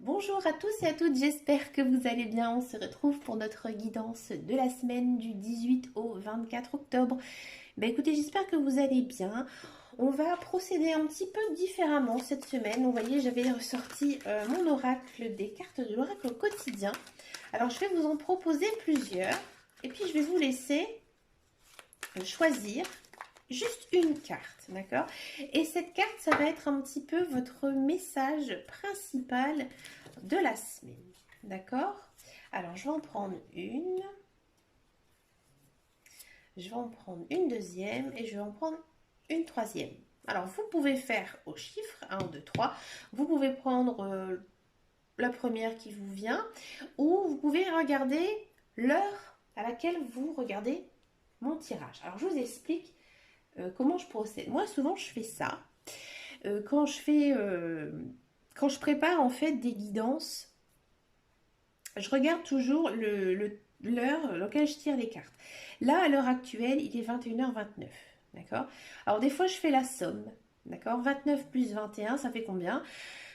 Bonjour à tous et à toutes, j'espère que vous allez bien. On se retrouve pour notre guidance de la semaine du 18 au 24 octobre. Écoutez, j'espère que vous allez bien. On va procéder un petit peu différemment cette semaine. Vous voyez, j'avais ressorti mon oracle des cartes de l'oracle au quotidien. Alors, je vais vous en proposer plusieurs. Et puis, je vais vous laisser choisir juste une carte, d'accord? Et cette carte, ça va être un petit peu votre message principal de la semaine, d'accord? Alors, je vais en prendre une. Je vais en prendre une deuxième et je vais en prendre une troisième. Alors, vous pouvez faire au chiffre 1, 2, 3. Vous pouvez prendre la première qui vous vient ou vous pouvez regarder l'heure à laquelle vous regardez mon tirage. Alors, je vous explique comment je procède. Moi, souvent, je fais ça. Quand je prépare en fait des guidances, je regarde toujours l'heure à laquelle je tire les cartes. Là, à l'heure actuelle, il est 21h29. D'accord? Alors, des fois, je fais la somme. D'accord? 29 plus 21, ça fait combien?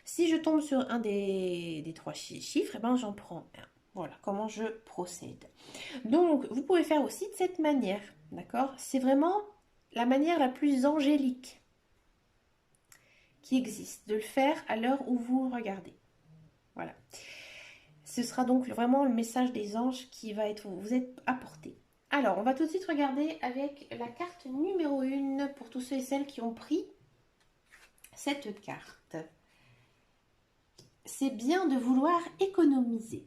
Si je tombe sur un des trois chiffres, eh ben, j'en prends un. Voilà comment je procède. Donc, vous pouvez faire aussi de cette manière. D'accord? C'est vraiment la manière la plus angélique qui existe, de le faire à l'heure où vous regardez. Voilà. Ce sera donc vraiment le message des anges qui va vous être apporté. Alors, on va tout de suite regarder avec la carte numéro 1 pour tous ceux et celles qui ont pris cette carte. C'est bien de vouloir économiser.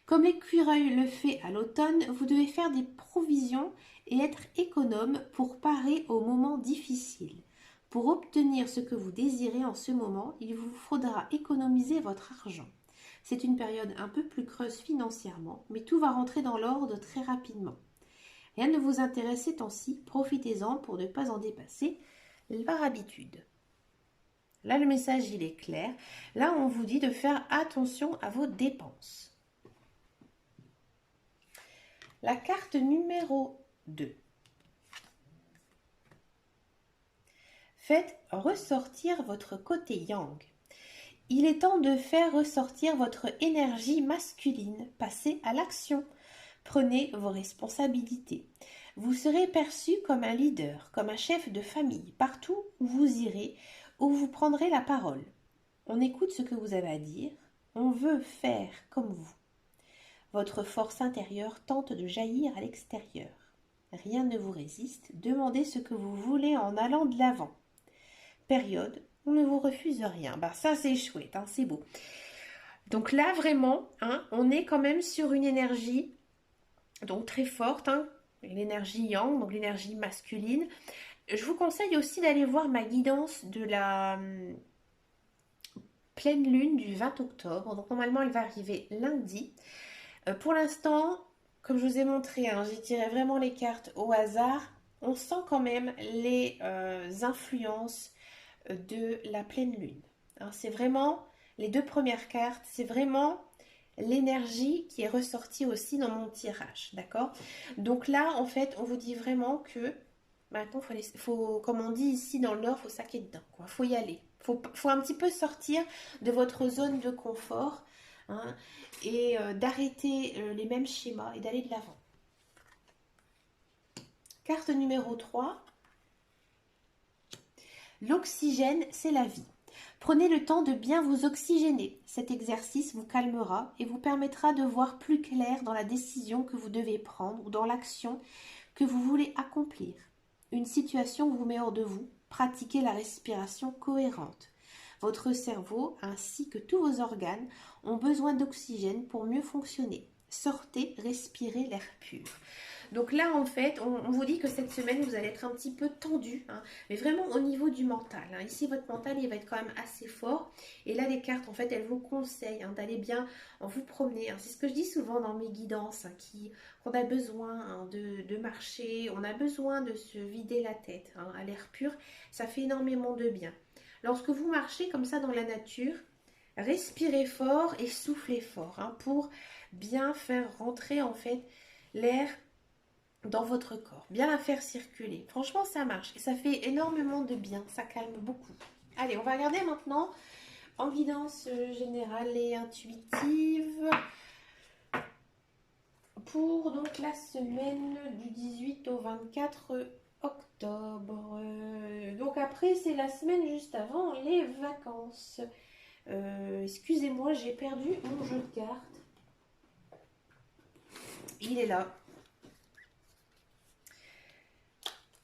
Comme l'écureuil le fait à l'automne, vous devez faire des provisions et être économe pour parer aux moments difficiles. Pour obtenir ce que vous désirez en ce moment, il vous faudra économiser votre argent. C'est une période un peu plus creuse financièrement, mais tout va rentrer dans l'ordre très rapidement. Rien ne vous intéresse ces temps-ci, profitez-en pour ne pas en dépasser par habitude. Là, le message, il est clair. Là, on vous dit de faire attention à vos dépenses. La carte numéro 2. Faites ressortir votre côté yang. Il est temps de faire ressortir votre énergie masculine. Passez à l'action. Prenez vos responsabilités. Vous serez perçu comme un leader, comme un chef de famille, partout où vous irez, où vous prendrez la parole. On écoute ce que vous avez à dire. On veut faire comme vous. Votre force intérieure tente de jaillir à l'extérieur. Rien ne vous résiste. Demandez ce que vous voulez en allant de l'avant. Période, on ne vous refuse rien. Ça c'est chouette, hein, c'est beau. Donc là vraiment, hein, on est quand même sur une énergie donc très forte, hein, l'énergie yang, donc l'énergie masculine. Je vous conseille aussi d'aller voir ma guidance de la pleine lune du 20 octobre. Donc normalement elle va arriver lundi. Pour l'instant, comme je vous ai montré, hein, j'ai tiré vraiment les cartes au hasard. On sent quand même les influences de la pleine lune. Hein, c'est vraiment les deux premières cartes, c'est vraiment l'énergie qui est ressortie aussi dans mon tirage, d'accord? Donc là, en fait, on vous dit vraiment que maintenant, comme on dit ici dans le Nord, faut saquer dedans, quoi. Faut y aller. Faut un petit peu sortir de votre zone de confort, hein, et d'arrêter les mêmes schémas et d'aller de l'avant. Carte numéro 3. L'oxygène, c'est la vie. Prenez le temps de bien vous oxygéner. Cet exercice vous calmera et vous permettra de voir plus clair dans la décision que vous devez prendre ou dans l'action que vous voulez accomplir. Une situation vous met hors de vous. Pratiquez la respiration cohérente. Votre cerveau ainsi que tous vos organes ont besoin d'oxygène pour mieux fonctionner. Sortez, respirez l'air pur. Donc là, en fait, on vous dit que cette semaine, vous allez être un petit peu tendu, hein, mais vraiment au niveau du mental. Hein. Ici, votre mental, il va être quand même assez fort. Et là, les cartes, en fait, elles vous conseillent, hein, d'aller bien vous promener. Hein. C'est ce que je dis souvent dans mes guidances, hein, qu'on a besoin, hein, de marcher, on a besoin de se vider la tête, hein, à l'air pur. Ça fait énormément de bien. Lorsque vous marchez comme ça dans la nature, respirez fort et soufflez fort, hein, pour bien faire rentrer, en fait, l'air dans votre corps, bien la faire circuler. Franchement, ça marche et ça fait énormément de bien, ça calme beaucoup. Allez, on va regarder maintenant En guidance générale et intuitive pour donc la semaine du 18 au 24 octobre. Donc après, c'est la semaine juste avant les vacances. Excusez-moi, j'ai perdu mon jeu de cartes. Il est là.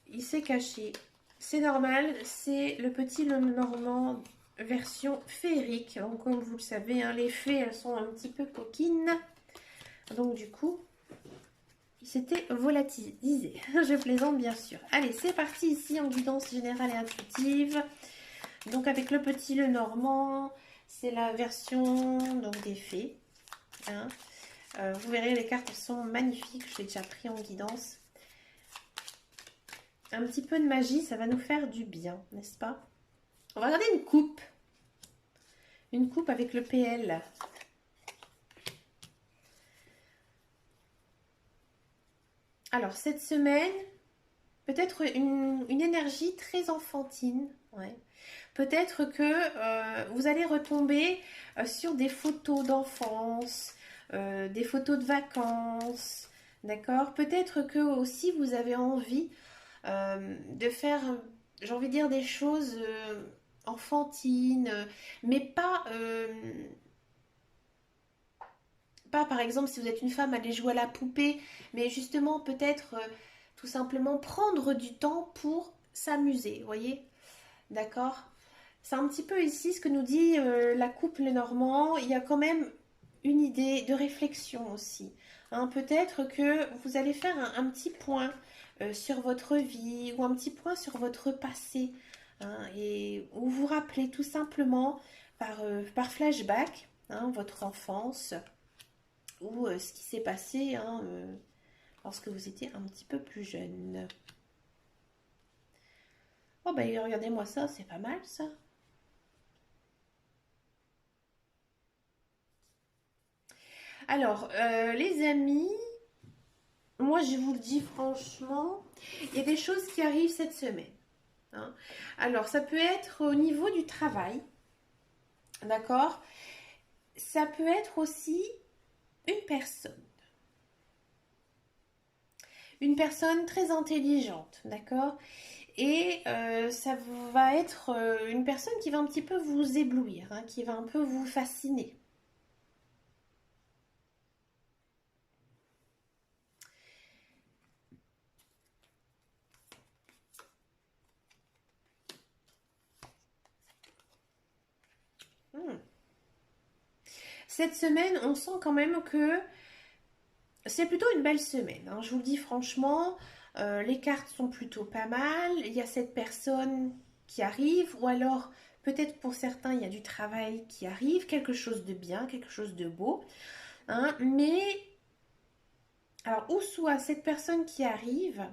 Il s'est caché. C'est normal, c'est le petit Lenormand version féerique. Donc, comme vous le savez, hein, les fées, elles sont un petit peu coquines. Donc du coup, il s'était volatilisé. Je plaisante bien sûr. Allez, c'est parti ici en guidance générale et intuitive. Donc avec le petit Lenormand, c'est la version donc des fées. Hein. Vous verrez, les cartes sont magnifiques. Je l'ai déjà pris en guidance. Un petit peu de magie, ça va nous faire du bien, n'est-ce pas? On va regarder une coupe. Une coupe avec le PL. Alors, cette semaine, peut-être une énergie très enfantine. Ouais. Peut-être que vous allez retomber sur des photos d'enfance, des photos de vacances. D'accord? Peut-être que aussi vous avez envie de faire, j'ai envie de dire, des choses enfantines, mais pas par exemple si vous êtes une femme aller jouer à la poupée, mais justement peut-être tout simplement prendre du temps pour s'amuser, vous voyez? D'accord? C'est un petit peu ici ce que nous dit la couple Lenormand. Il y a quand même une idée de réflexion aussi. Hein, peut-être que vous allez faire un petit point sur votre vie ou un petit point sur votre passé. Hein, et vous vous rappelez tout simplement par flashback hein, votre enfance ou ce qui s'est passé hein, lorsque vous étiez un petit peu plus jeune. Oh ben regardez-moi ça, c'est pas mal ça. Alors, les amis, moi je vous le dis franchement, il y a des choses qui arrivent cette semaine. Hein. Alors, ça peut être au niveau du travail, d'accord? Ça peut être aussi une personne. Une personne très intelligente, d'accord? Et ça va être une personne qui va un petit peu vous éblouir, hein, qui va un peu vous fasciner. Hmm. Cette semaine, on sent quand même que c'est plutôt une belle semaine. Hein. Je vous le dis franchement, les cartes sont plutôt pas mal. Il y a cette personne qui arrive, ou alors peut-être pour certains, il y a du travail qui arrive, quelque chose de bien, quelque chose de beau. Hein. Mais, alors, ou soit cette personne qui arrive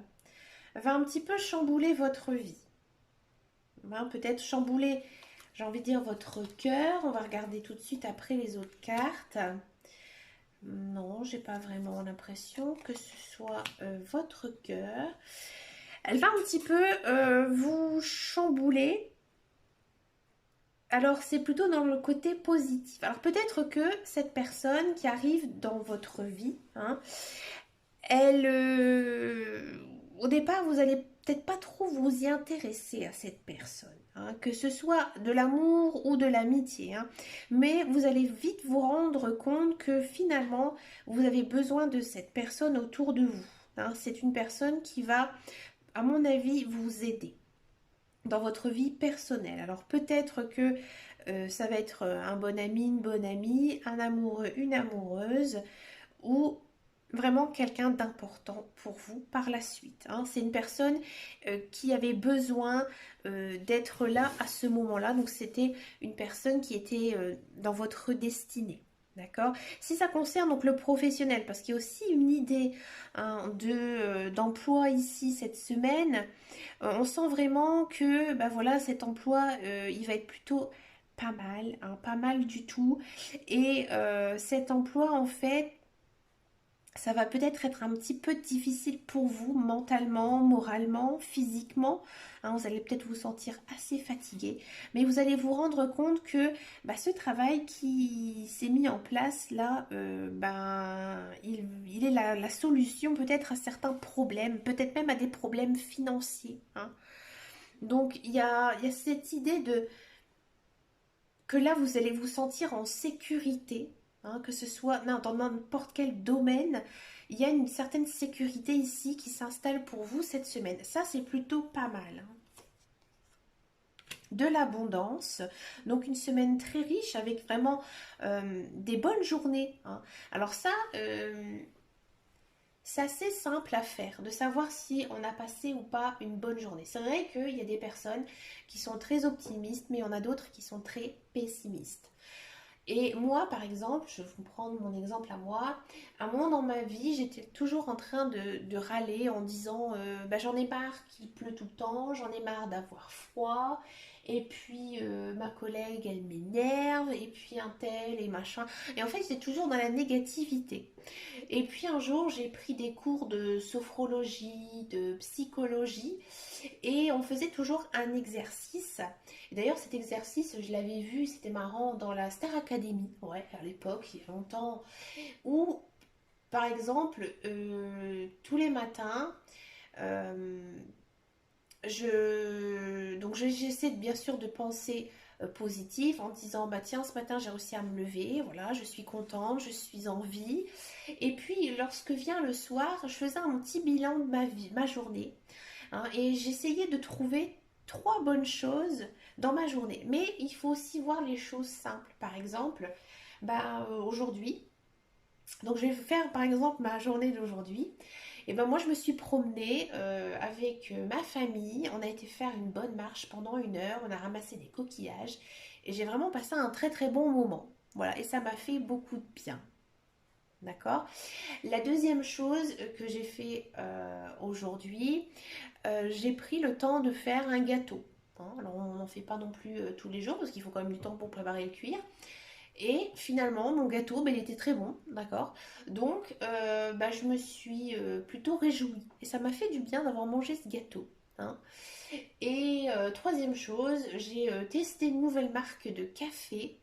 va un petit peu chambouler votre vie. Hein, peut-être chambouler, j'ai envie de dire, votre cœur. On va regarder tout de suite après les autres cartes. Non, j'ai pas vraiment l'impression que ce soit votre cœur. Elle va un petit peu vous chambouler. Alors, c'est plutôt dans le côté positif. Alors, peut-être que cette personne qui arrive dans votre vie, hein, elle, au départ, vous allez peut-être pas trop vous y intéresser à cette personne, hein, que ce soit de l'amour ou de l'amitié, hein, mais vous allez vite vous rendre compte que finalement, vous avez besoin de cette personne autour de vous. Hein. C'est une personne qui va, à mon avis, vous aider dans votre vie personnelle. Alors peut-être que ça va être un bon ami, une bonne amie, un amoureux, une amoureuse, ou vraiment quelqu'un d'important pour vous par la suite. Hein. C'est une personne qui avait besoin d'être là à ce moment-là. Donc c'était une personne qui était dans votre destinée. D'accord. Si ça concerne donc le professionnel, parce qu'il y a aussi une idée hein, d'emploi ici cette semaine, on sent vraiment que bah voilà, cet emploi, il va être plutôt pas mal, hein, pas mal du tout. Et cet emploi, en fait, Ça va peut-être être un petit peu difficile pour vous mentalement, moralement, physiquement. Hein, vous allez peut-être vous sentir assez fatigué, mais vous allez vous rendre compte que bah, ce travail qui s'est mis en place là, il est la solution peut-être à certains problèmes, peut-être même à des problèmes financiers. Hein. Donc il y a cette idée de que là vous allez vous sentir en sécurité, hein, que ce soit dans n'importe quel domaine, il y a une certaine sécurité ici qui s'installe pour vous cette semaine. Ça c'est plutôt pas mal. Hein. De l'abondance, donc une semaine très riche avec vraiment des bonnes journées. Hein. Alors ça, c'est assez simple à faire, de savoir si on a passé ou pas une bonne journée. C'est vrai qu'il y a des personnes qui sont très optimistes, mais il y en a d'autres qui sont très pessimistes. Et moi, par exemple, je vais vous prendre mon exemple à moi. À un moment dans ma vie, j'étais toujours en train de râler en disant bah, j'en ai marre qu'il pleut tout le temps, j'en ai marre d'avoir froid, et puis ma collègue, elle m'énerve, et puis un tel et machin. Et en fait, j'étais toujours dans la négativité. Et puis un jour, j'ai pris des cours de sophrologie, de psychologie, et on faisait toujours un exercice. Et d'ailleurs, cet exercice, je l'avais vu, c'était marrant, dans la Star Academy, ouais, à l'époque, il y a longtemps, où, par exemple, tous les matins, euh, j'essaie bien sûr de penser positif en disant bah tiens ce matin j'ai réussi à me lever, voilà je suis contente, je suis en vie. Et puis lorsque vient le soir, je faisais un petit bilan de ma vie, ma journée. Hein, et j'essayais de trouver trois bonnes choses dans ma journée. Mais il faut aussi voir les choses simples. Par exemple, aujourd'hui, donc je vais faire par exemple ma journée d'aujourd'hui. Et ben moi je me suis promenée avec ma famille. On a été faire une bonne marche pendant 1 heure. On a ramassé des coquillages. Et j'ai vraiment passé un très très bon moment. Voilà, et ça m'a fait beaucoup de bien. D'accord. La deuxième chose que j'ai fait aujourd'hui, j'ai pris le temps de faire un gâteau. Hein. Alors on n'en fait pas non plus tous les jours parce qu'il faut quand même du temps pour préparer le cuire. Et finalement, mon gâteau, il était très bon, d'accord. Donc, je me suis plutôt réjouie. Et ça m'a fait du bien d'avoir mangé ce gâteau. Hein. Et troisième chose, j'ai testé une nouvelle marque de café.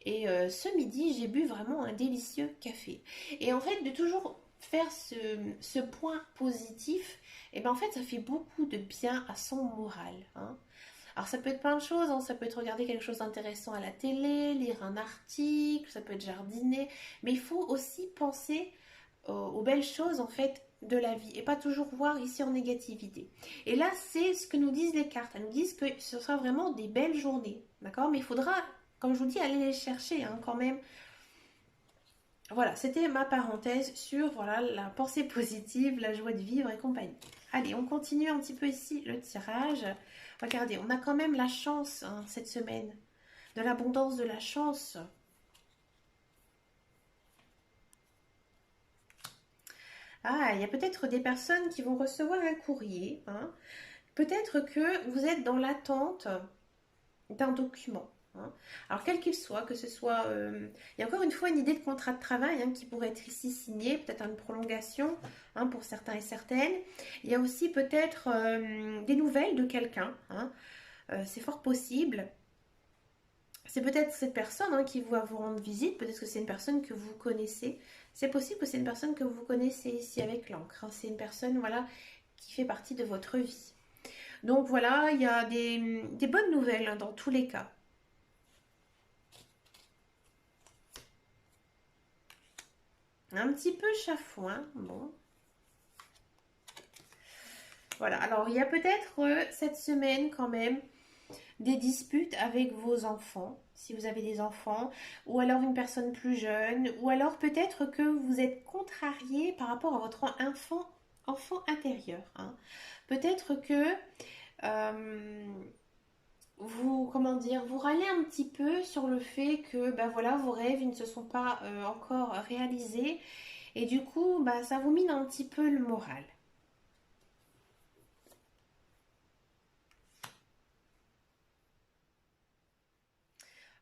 Et ce midi, j'ai bu vraiment un délicieux café. Et en fait, de toujours faire ce point positif, et ben en fait, ça fait beaucoup de bien à son moral. Hein. Alors ça peut être plein de choses, hein. Ça peut être regarder quelque chose d'intéressant à la télé, lire un article, ça peut être jardiner, mais il faut aussi penser aux belles choses en fait de la vie et pas toujours voir ici en négativité. Et là, c'est ce que nous disent les cartes. Elles nous disent que ce sera vraiment des belles journées, d'accord. Mais il faudra, comme je vous dis, aller les chercher hein, quand même. Voilà, c'était ma parenthèse sur voilà, la pensée positive, la joie de vivre et compagnie. Allez, on continue un petit peu ici le tirage. Regardez, on a quand même la chance hein, cette semaine, de l'abondance de la chance. Ah, il y a peut-être des personnes qui vont recevoir un courrier. Hein. Peut-être que vous êtes dans l'attente d'un document. Hein. Alors quel qu'il soit, que ce soit... il y a encore une fois une idée de contrat de travail hein, qui pourrait être ici signé, peut-être une prolongation hein, pour certains et certaines. Il y a aussi peut-être des nouvelles de quelqu'un. Hein. C'est fort possible. C'est peut-être cette personne hein, qui va vous rendre visite, peut-être que c'est une personne que vous connaissez. C'est possible que c'est une personne que vous connaissez ici avec l'encre. Hein. C'est une personne voilà, qui fait partie de votre vie. Donc voilà, il y a des bonnes nouvelles hein, dans tous les cas. Un petit peu chafouin, bon. Voilà, alors il y a peut-être cette semaine quand même des disputes avec vos enfants, si vous avez des enfants, ou alors une personne plus jeune, ou alors peut-être que vous êtes contrarié par rapport à votre enfant intérieur. Hein. Peut-être que vous, comment dire, vous râlez un petit peu sur le fait que ben voilà, vos rêves ils ne se sont pas encore réalisés et du coup bah, ça vous mine un petit peu le moral.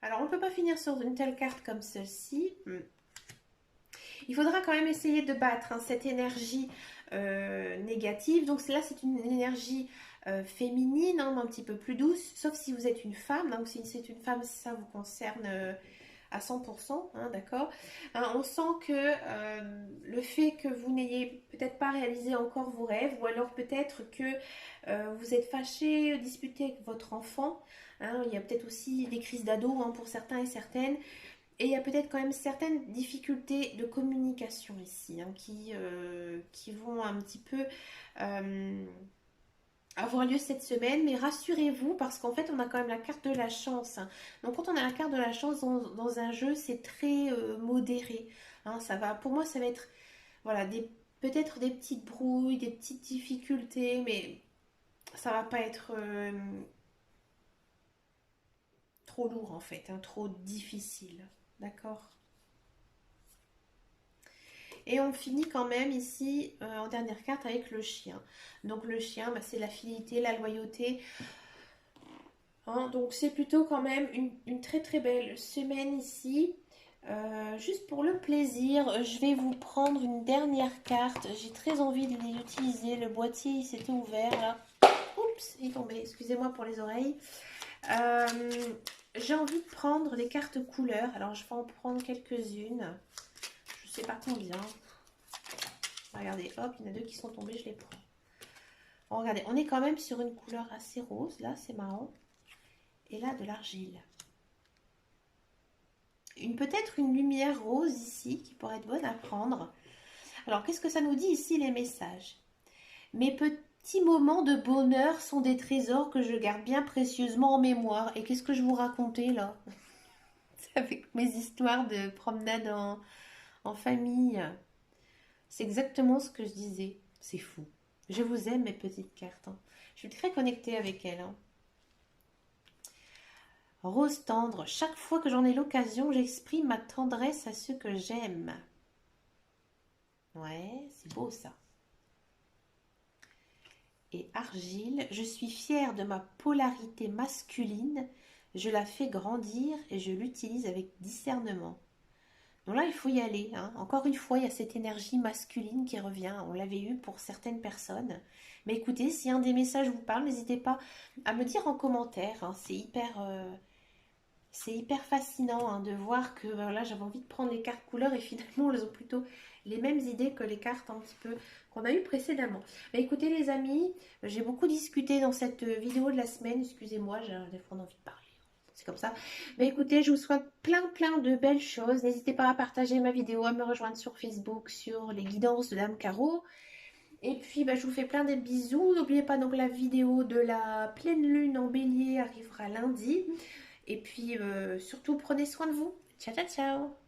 Alors on ne peut pas finir sur une telle carte comme celle-ci. Il faudra quand même essayer de battre hein, cette énergie négative. Donc là, c'est une énergie féminine, hein, un petit peu plus douce, sauf si vous êtes une femme. Donc si c'est une femme, ça vous concerne à 100%, hein, d'accord. Hein, on sent que le fait que vous n'ayez peut-être pas réalisé encore vos rêves, ou alors peut-être que vous êtes fâché, disputé avec votre enfant. Hein, il y a peut-être aussi des crises d'ado hein, pour certains et certaines. Et il y a peut-être quand même certaines difficultés de communication ici hein, qui vont un petit peu avoir lieu cette semaine. Mais rassurez-vous parce qu'en fait on a quand même la carte de la chance. Hein. Donc quand on a la carte de la chance dans un jeu, c'est très modéré. Hein, ça va, pour moi ça va être voilà, peut-être des petites brouilles, des petites difficultés, mais ça va pas être trop lourd en fait, hein, trop difficile. D'accord. Et on finit quand même ici en dernière carte avec le chien. Donc le chien, bah, c'est la fidélité, la loyauté. Hein, donc c'est plutôt quand même une très très belle semaine ici. Juste pour le plaisir, je vais vous prendre une dernière carte. J'ai très envie de l'utiliser. Le boîtier il s'était ouvert là. Oups, il est tombé. Excusez-moi pour les oreilles. Euh, j'ai envie de prendre des cartes couleurs. Alors je vais en prendre quelques-unes. Je sais pas combien. Regardez, hop, il y en a deux qui sont tombés, je les prends. Bon, regardez, on est quand même sur une couleur assez rose, là, c'est marrant. Et là, de l'argile. Peut-être une lumière rose ici, qui pourrait être bonne à prendre. Alors, qu'est-ce que ça nous dit ici, les messages? Mes petits moments de bonheur sont des trésors que je garde bien précieusement en mémoire. Et qu'est-ce que je vous racontais, là? Avec mes histoires de promenade en famille. C'est exactement ce que je disais. C'est fou. Je vous aime, mes petites cartes. Hein. Je suis très connectée avec elles. Hein. Rose tendre. Chaque fois que j'en ai l'occasion, j'exprime ma tendresse à ceux que j'aime. Ouais, c'est beau ça. Et argile. Je suis fière de ma polarité masculine. Je la fais grandir et je l'utilise avec discernement. Donc là, il faut y aller. Hein. Encore une fois, il y a cette énergie masculine qui revient. On l'avait eu pour certaines personnes. Mais écoutez, si un des messages vous parle, n'hésitez pas à me dire en commentaire. Hein. C'est hyper fascinant hein, de voir que là, j'avais envie de prendre les cartes couleurs et finalement, elles ont plutôt les mêmes idées que les cartes un petit peu qu'on a eues précédemment. Mais écoutez les amis, j'ai beaucoup discuté dans cette vidéo de la semaine. Excusez-moi, j'ai des fois envie de parler. C'est comme ça. Mais écoutez, je vous souhaite plein de belles choses. N'hésitez pas à partager ma vidéo, à me rejoindre sur Facebook, sur les guidances de Dame Caro. Et puis, bah, je vous fais plein de bisous. N'oubliez pas donc la vidéo de la pleine lune en bélier arrivera lundi. Et puis, surtout, prenez soin de vous. Ciao, ciao, ciao.